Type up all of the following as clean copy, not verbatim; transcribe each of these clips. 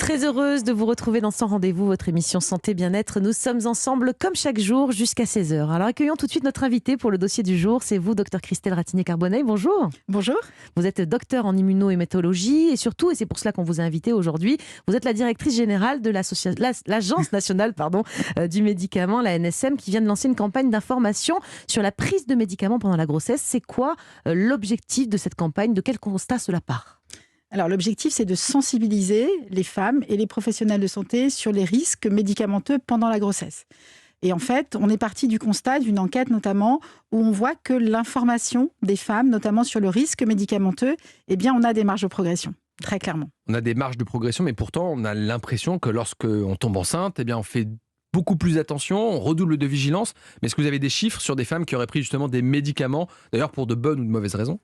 Très heureuse de vous retrouver dans Sans Rendez-vous, votre émission Santé Bien-être. Nous sommes ensemble comme chaque jour jusqu'à 16h. Alors accueillons tout de suite notre invité pour le dossier du jour. C'est vous, docteur Christelle Ratigné-Carbonnet. Bonjour. Bonjour. Vous êtes docteur en immunohématologie et surtout, et c'est pour cela qu'on vous a invité aujourd'hui, vous êtes la directrice générale de l'Agence nationale du médicament, la NSM, qui vient de lancer une campagne d'information sur la prise de médicaments pendant la grossesse. C'est quoi l'objectif de cette campagne? De quel constat cela part? Alors, l'objectif, c'est de sensibiliser les femmes et les professionnels de santé sur les risques médicamenteux pendant la grossesse. Et en fait, on est parti du constat d'une enquête notamment où on voit que l'information des femmes, notamment sur le risque médicamenteux, eh bien, on a des marges de progression, très clairement. On a des marges de progression, mais pourtant, on a l'impression que lorsqu'on tombe enceinte, eh bien, on fait beaucoup plus attention, on redouble de vigilance. Mais est-ce que vous avez des chiffres sur des femmes qui auraient pris justement des médicaments, d'ailleurs pour de bonnes ou de mauvaises raisons ?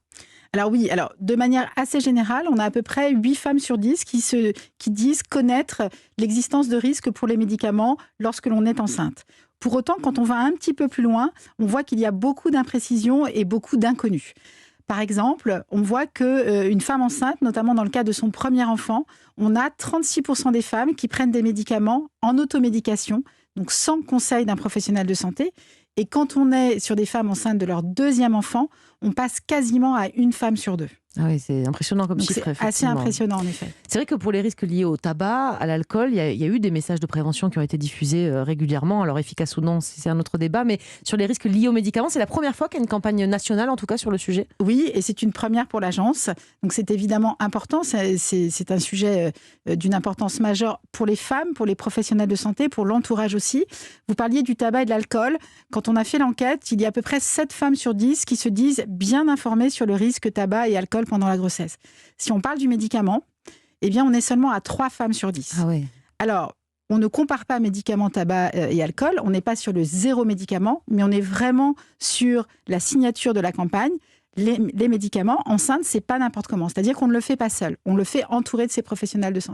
Alors oui, de manière assez générale, on a à peu près 8 femmes sur 10 qui disent connaître l'existence de risques pour les médicaments lorsque l'on est enceinte. Pour autant, quand on va un petit peu plus loin, on voit qu'il y a beaucoup d'imprécisions et beaucoup d'inconnus. Par exemple, on voit qu'une femme enceinte, notamment dans le cas de son premier enfant, on a 36% des femmes qui prennent des médicaments en automédication, donc sans conseil d'un professionnel de santé. Et quand on est sur des femmes enceintes de leur deuxième enfant, on passe quasiment à une femme sur deux. Ah oui, c'est impressionnant comme chiffre. C'est assez impressionnant en effet. C'est vrai que pour les risques liés au tabac, à l'alcool, il y a eu des messages de prévention qui ont été diffusés régulièrement. Alors efficaces ou non, c'est un autre débat. Mais sur les risques liés aux médicaments, c'est la première fois qu'il y a une campagne nationale, en tout cas, sur le sujet. Oui, et c'est une première pour l'agence. Donc c'est évidemment important. C'est un sujet d'une importance majeure pour les femmes, pour les professionnels de santé, pour l'entourage aussi. Vous parliez du tabac et de l'alcool. Quand on a fait l'enquête, il y a à peu près 7 femmes sur 10 qui se disent bien informées sur le risque tabac et alcool pendant la grossesse. Si on parle du médicament, eh bien, on est seulement à 3 femmes sur 10. Ah ouais. Alors, on ne compare pas médicaments, tabac et alcool. On n'est pas sur le zéro médicament, mais on est vraiment sur la signature de la campagne. Les médicaments, enceinte, c'est pas n'importe comment. C'est-à-dire qu'on ne le fait pas seul. On le fait entouré de ses professionnels de santé.